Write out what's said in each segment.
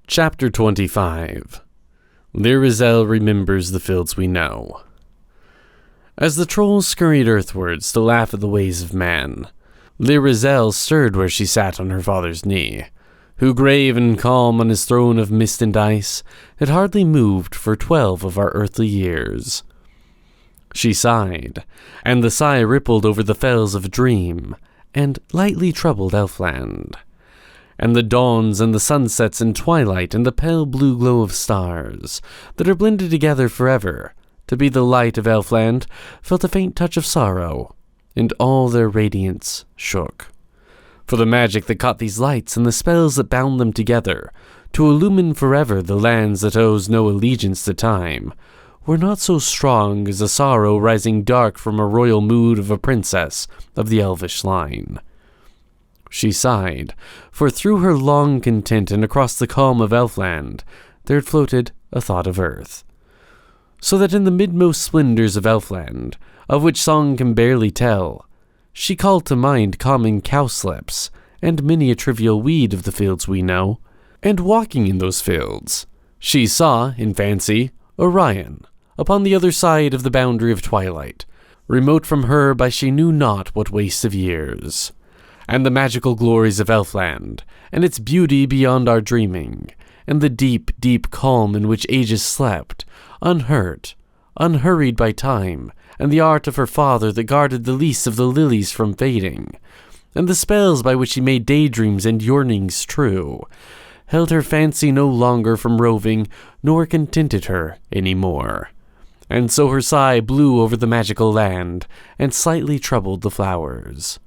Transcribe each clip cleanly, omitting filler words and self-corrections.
Chapter 25. Lyrizel remembers the fields we know. As the trolls scurried earthwards to laugh at the ways of man, Lyrizel stirred where she sat on her father's knee, who, grave and calm on his throne of mist and ice, had hardly moved for 12 of our earthly years. She sighed, and the sigh rippled over the fells of dream, and lightly troubled Elfland. And the dawns and the sunsets and twilight and the pale blue glow of stars, that are blended together forever, to be the light of Elfland, felt a faint touch of sorrow, and all their radiance shook. For the magic that caught these lights and the spells that bound them together, to illumine forever the lands that owes no allegiance to time, were not so strong as a sorrow rising dark from a royal mood of a princess of the elvish line. She sighed, for through her long content and across the calm of Elfland, there had floated a thought of earth. So that in the midmost splendors of Elfland, of which song can barely tell, she called to mind common cowslips, and many a trivial weed of the fields we know, and walking in those fields, she saw, in fancy, Orion, upon the other side of the boundary of twilight, remote from her by she knew not what waste of years. And the magical glories of Elfland, and its beauty beyond our dreaming, and the deep, deep calm in which ages slept, unhurt, unhurried by time, and the art of her father that guarded the least of the lilies from fading, and the spells by which he made daydreams and yearnings true, held her fancy no longer from roving, nor contented her any more. And so her sigh blew over the magical land, and slightly troubled the flowers.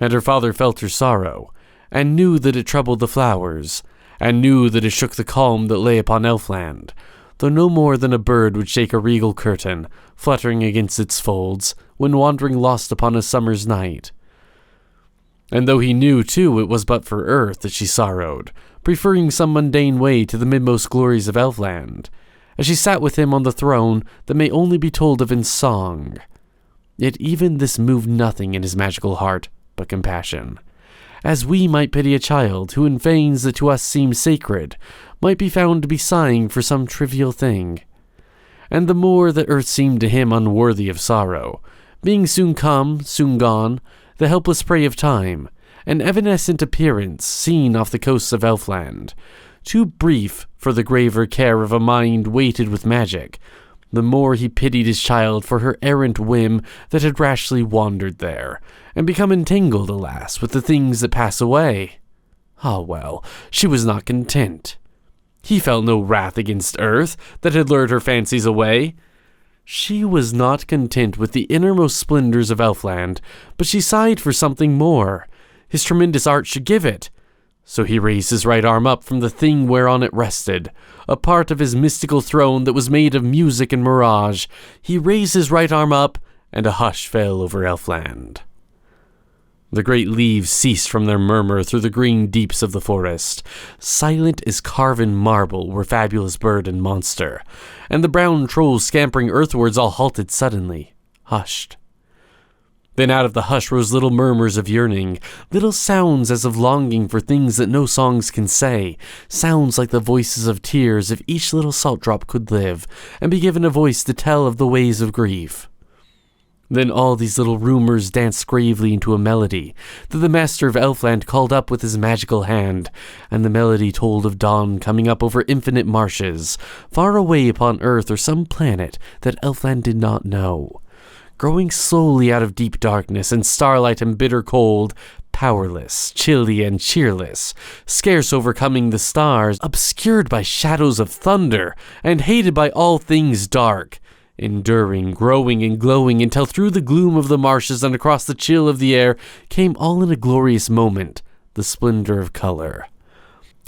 And her father felt her sorrow, and knew that it troubled the flowers, and knew that it shook the calm that lay upon Elfland, though no more than a bird would shake a regal curtain, fluttering against its folds, when wandering lost upon a summer's night. And though he knew, too, it was but for earth that she sorrowed, preferring some mundane way to the midmost glories of Elfland, as she sat with him on the throne that may only be told of in song. Yet even this moved nothing in his magical heart but compassion, as we might pity a child who in fanes that to us seem sacred might be found to be sighing for some trivial thing. And the more that earth seemed to him unworthy of sorrow, being soon come, soon gone, the helpless prey of time, an evanescent appearance seen off the coasts of Elfland, too brief for the graver care of a mind weighted with magic, the more he pitied his child for her errant whim that had rashly wandered there, and become entangled, alas, with the things that pass away. Ah, well, she was not content. He felt no wrath against earth that had lured her fancies away. She was not content with the innermost splendors of Elfland, but she sighed for something more. His tremendous art should give it. So he raised his right arm up from the thing whereon it rested, a part of his mystical throne that was made of music and mirage. He raised his right arm up, and a hush fell over Elfland. The great leaves ceased from their murmur through the green deeps of the forest. Silent as carven marble were fabulous bird and monster, and the brown trolls scampering earthwards all halted suddenly, hushed. Then out of the hush rose little murmurs of yearning, little sounds as of longing for things that no songs can say, sounds like the voices of tears if each little salt drop could live, and be given a voice to tell of the ways of grief. Then all these little rumors danced gravely into a melody that the master of Elfland called up with his magical hand, and the melody told of dawn coming up over infinite marshes, far away upon earth or some planet that Elfland did not know. Growing slowly out of deep darkness and starlight and bitter cold, powerless, chilly, and cheerless, scarce overcoming the stars, obscured by shadows of thunder, and hated by all things dark, enduring, growing, and glowing until through the gloom of the marshes and across the chill of the air came all in a glorious moment, the splendor of color.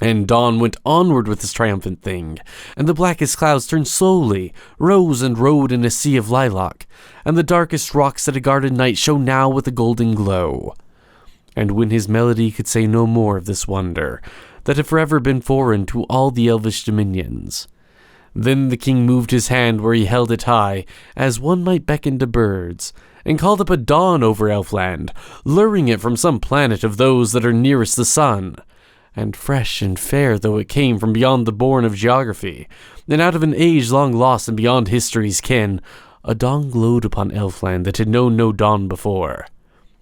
And dawn went onward with this triumphant thing, and the blackest clouds turned slowly, rose and rode in a sea of lilac, and the darkest rocks that had guarded night shone now with a golden glow. And when his melody could say no more of this wonder, that had forever been foreign to all the elvish dominions, then the king moved his hand where he held it high, as one might beckon to birds, and called up a dawn over Elfland, luring it from some planet of those that are nearest the sun. and fresh and fair though it came from beyond the bourne of geography, and out of an age long lost and beyond history's ken, a dawn glowed upon Elfland that had known no dawn before.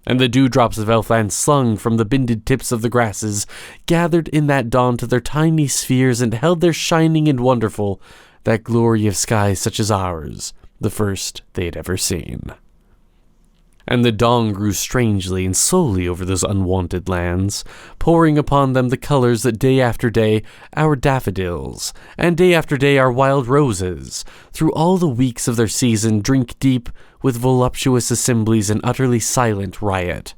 And the dewdrops of Elfland slung from the bended tips of the grasses gathered in that dawn to their tiny spheres and held there shining and wonderful that glory of skies such as ours, the first they had ever seen. And the dawn grew strangely and slowly over those unwonted lands, pouring upon them the colors that day after day our daffodils, and day after day our wild roses, through all the weeks of their season drink deep with voluptuous assemblies and utterly silent riot.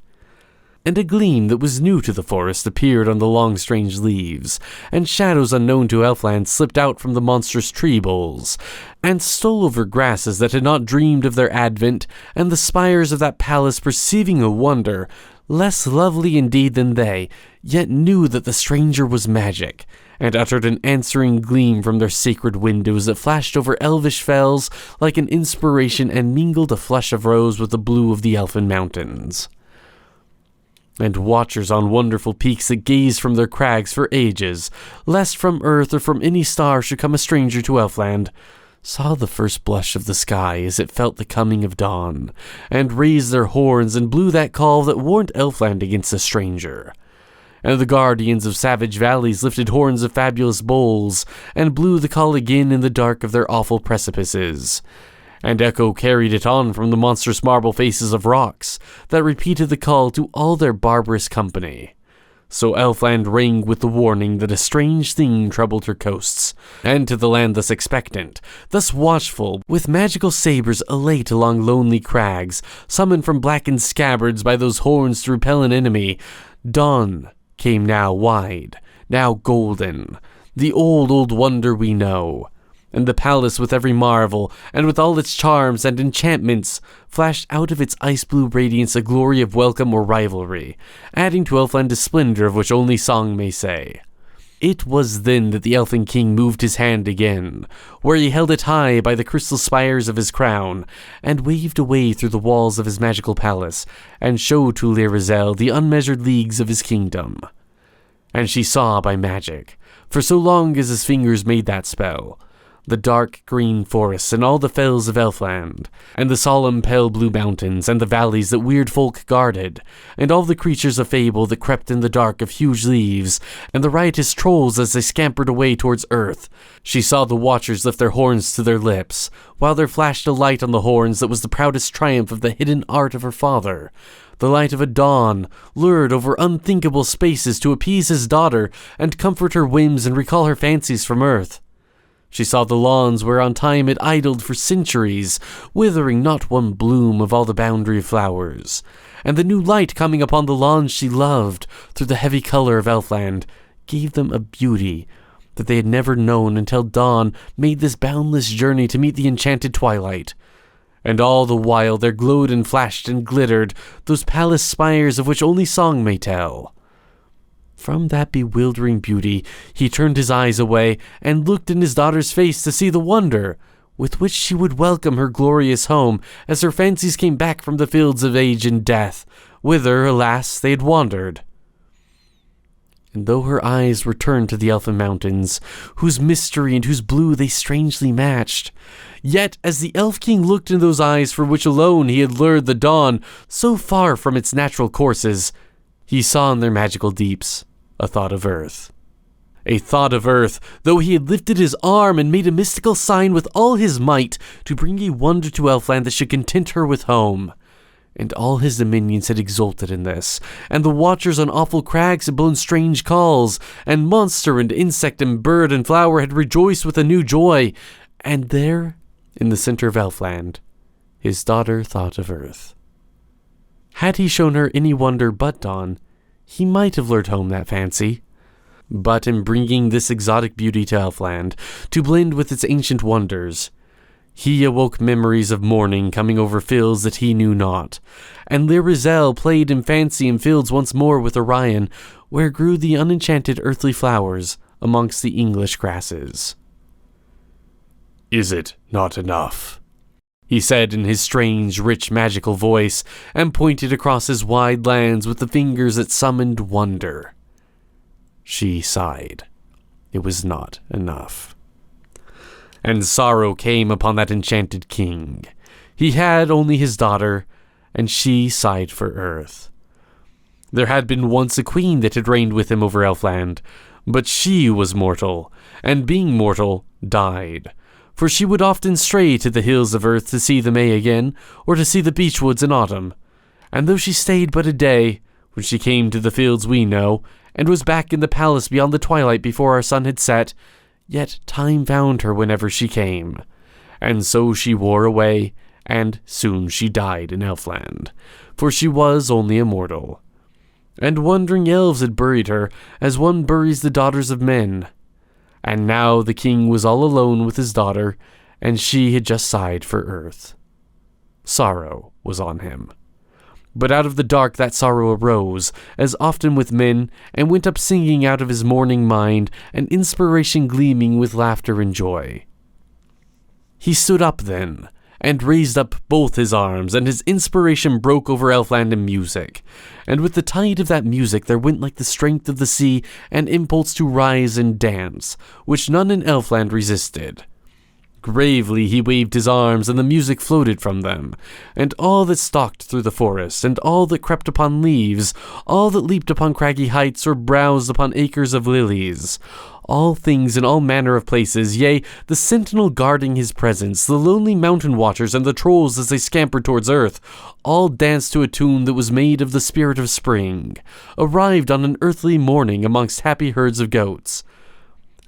And a gleam that was new to the forest appeared on the long strange leaves, and shadows unknown to Elfland slipped out from the monstrous tree boles, and stole over grasses that had not dreamed of their advent, and the spires of that palace, perceiving a wonder, less lovely indeed than they, yet knew that the stranger was magic, and uttered an answering gleam from their sacred windows that flashed over elvish fells like an inspiration and mingled a flush of rose with the blue of the elfin mountains. And watchers on wonderful peaks that gazed from their crags for ages, lest from earth or from any star should come a stranger to Elfland, saw the first blush of the sky as it felt the coming of dawn, and raised their horns and blew that call that warned Elfland against the stranger. And the guardians of savage valleys lifted horns of fabulous bowls, and blew the call again in the dark of their awful precipices. And echo carried it on from the monstrous marble faces of rocks, that repeated the call to all their barbarous company. So Elfland rang with the warning that a strange thing troubled her coasts, and to the land thus expectant, thus watchful, with magical sabres elate along lonely crags, summoned from blackened scabbards by those horns to repel an enemy, dawn came now wide, now golden, the old wonder we know. And the palace with every marvel, and with all its charms and enchantments, flashed out of its ice-blue radiance a glory of welcome or rivalry, adding to Elfland a splendor of which only song may say. It was then that the Elfin King moved his hand again, where he held it high by the crystal spires of his crown, and waved away through the walls of his magical palace, and showed to Lyrizel the unmeasured leagues of his kingdom. And she saw by magic, for so long as his fingers made that spell, the dark green forests and all the fells of Elfland, and the solemn pale blue mountains, and the valleys that weird folk guarded, and all the creatures of fable that crept in the dark of huge leaves, and the riotous trolls as they scampered away towards earth. She saw the watchers lift their horns to their lips, while there flashed a light on the horns that was the proudest triumph of the hidden art of her father, the light of a dawn, lured over unthinkable spaces to appease his daughter, and comfort her whims and recall her fancies from earth. She saw the lawns whereon time had idled for centuries, withering not one bloom of all the boundary of flowers, and the new light coming upon the lawns she loved, through the heavy color of Elfland, gave them a beauty that they had never known until dawn made this boundless journey to meet the enchanted twilight. And all the while there glowed and flashed and glittered those palace spires of which only song may tell. From that bewildering beauty he turned his eyes away and looked in his daughter's face to see the wonder with which she would welcome her glorious home as her fancies came back from the fields of age and death, whither, alas, they had wandered. And though her eyes were turned to the elfin mountains, whose mystery and whose blue they strangely matched, yet as the Elf King looked in those eyes for which alone he had lured the dawn so far from its natural courses, he saw in their magical deeps a thought of earth. A thought of earth, though he had lifted his arm and made a mystical sign with all his might to bring a wonder to Elfland that should content her with home. And all his dominions had exulted in this, and the watchers on awful crags had blown strange calls, and monster and insect and bird and flower had rejoiced with a new joy, and there, in the center of Elfland, his daughter thought of earth. Had he shown her any wonder but dawn, he might have lured home that fancy. But in bringing this exotic beauty to Elfland, to blend with its ancient wonders, he awoke memories of morning coming over fields that he knew not, and Lyrizel played in fancy in fields once more with Orion, where grew the unenchanted earthly flowers amongst the English grasses. "Is it not enough?" he said in his strange, rich, magical voice, and pointed across his wide lands with the fingers that summoned wonder. she sighed. It was not enough. And sorrow came upon that enchanted king. He had only his daughter, and she sighed for earth. There had been once a queen that had reigned with him over Elfland, but she was mortal, and being mortal, died. For she would often stray to the hills of earth to see the May again, or to see the beech woods in autumn. And though she stayed but a day, when she came to the fields we know, and was back in the palace beyond the twilight before our sun had set, yet time found her whenever she came. And so she wore away, and soon she died in Elfland, for she was only a mortal. And wandering elves had buried her, as one buries the daughters of men. And now the king was all alone with his daughter, and she had just sighed for earth. Sorrow was on him. But out of the dark that sorrow arose, as often with men, and went up singing out of his mourning mind, and inspiration gleaming with laughter and joy. He stood up then, and raised up both his arms, and his inspiration broke over Elfland in music. And with the tide of that music there went like the strength of the sea an impulse to rise and dance, which none in Elfland resisted. Gravely he waved his arms, and the music floated from them, and all that stalked through the forest, and all that crept upon leaves, all that leaped upon craggy heights, or browsed upon acres of lilies, all things in all manner of places, yea, the sentinel guarding his presence, the lonely mountain watchers, and the trolls as they scampered towards earth, all danced to a tune that was made of the spirit of spring, arrived on an earthly morning amongst happy herds of goats.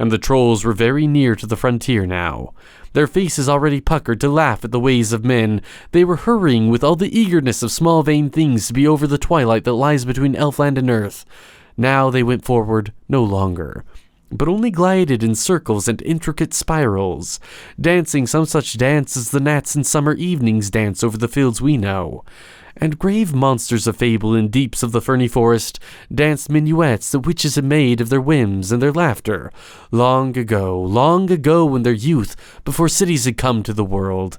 And the trolls were very near to the frontier now, their faces already puckered to laugh at the ways of men. They were hurrying with all the eagerness of small vain things to be over the twilight that lies between Elfland and earth. Now they went forward no longer, but only glided in circles and intricate spirals, dancing some such dance as the gnats in summer evenings dance over the fields we know. And grave monsters of fable in deeps of the ferny forest danced minuets that witches had made of their whims and their laughter, long ago in their youth, before cities had come to the world.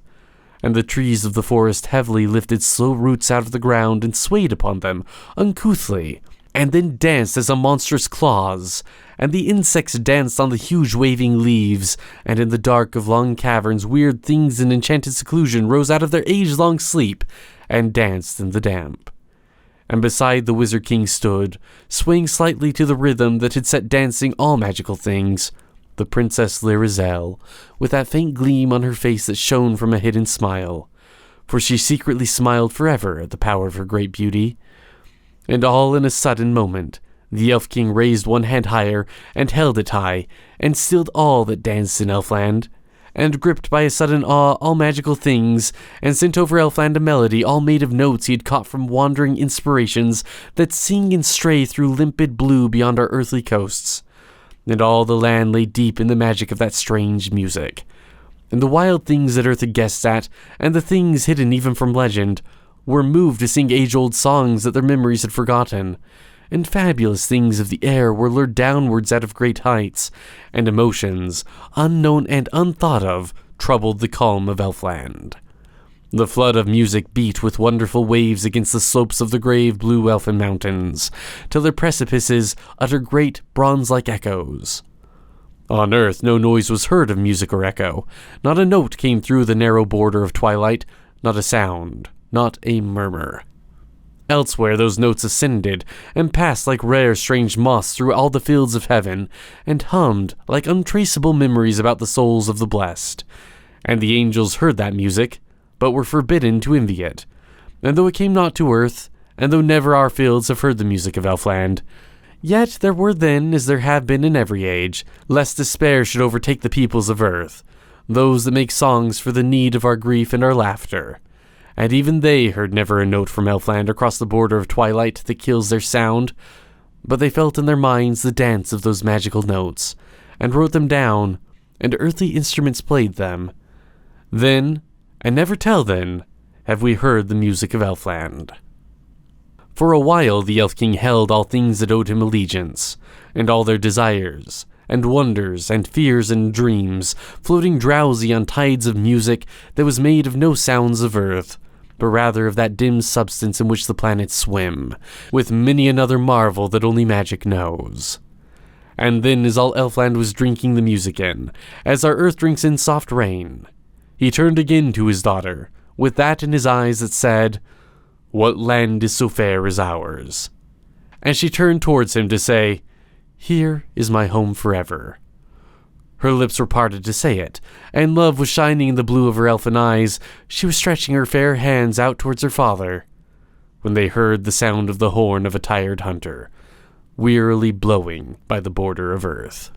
And the trees of the forest heavily lifted slow roots out of the ground and swayed upon them, uncouthly, and then danced as on monstrous claws, and the insects danced on the huge waving leaves, and in the dark of long caverns weird things in enchanted seclusion rose out of their age-long sleep, and danced in the damp. And beside the wizard king stood, swaying slightly to the rhythm that had set dancing all magical things, the Princess Lyrizel, with that faint gleam on her face that shone from a hidden smile, for she secretly smiled forever at the power of her great beauty. And all in a sudden moment, the Elf King raised one hand higher, and held it high, and stilled all that danced in Elfland, and gripped by a sudden awe all magical things, and sent over Elfland a melody all made of notes he had caught from wandering inspirations that sing and stray through limpid blue beyond our earthly coasts. And all the land lay deep in the magic of that strange music. And the wild things that earth had guessed at, and the things hidden even from legend, were moved to sing age-old songs that their memories had forgotten, and fabulous things of the air were lured downwards out of great heights, and emotions, unknown and unthought of, troubled the calm of Elfland. The flood of music beat with wonderful waves against the slopes of the grave blue elfin mountains, till their precipices uttered great bronze-like echoes. On earth no noise was heard of music or echo, not a note came through the narrow border of twilight, not a sound, not a murmur. Elsewhere those notes ascended, and passed like rare strange moths through all the fields of heaven, and hummed like untraceable memories about the souls of the blessed. And the angels heard that music, but were forbidden to envy it. And though it came not to earth, and though never our fields have heard the music of Elfland, yet there were then, as there have been in every age, lest despair should overtake the peoples of earth, those that make songs for the need of our grief and our laughter. And even they heard never a note from Elfland across the border of twilight that kills their sound, but they felt in their minds the dance of those magical notes, and wrote them down, and earthly instruments played them. Then, and never till then, have we heard the music of Elfland. For a while the Elf King held all things that owed him allegiance, and all their desires, and wonders, and fears, and dreams, floating drowsy on tides of music that was made of no sounds of earth, but rather of that dim substance in which the planets swim, with many another marvel that only magic knows. And then as all Elfland was drinking the music in, as our earth drinks in soft rain, he turned again to his daughter, with that in his eyes that said, "What land is so fair as ours?" And she turned towards him to say, "Here is my home forever." Her lips were parted to say it, and love was shining in the blue of her elfin eyes. She was stretching her fair hands out towards her father, when they heard the sound of the horn of a tired hunter, wearily blowing by the border of earth.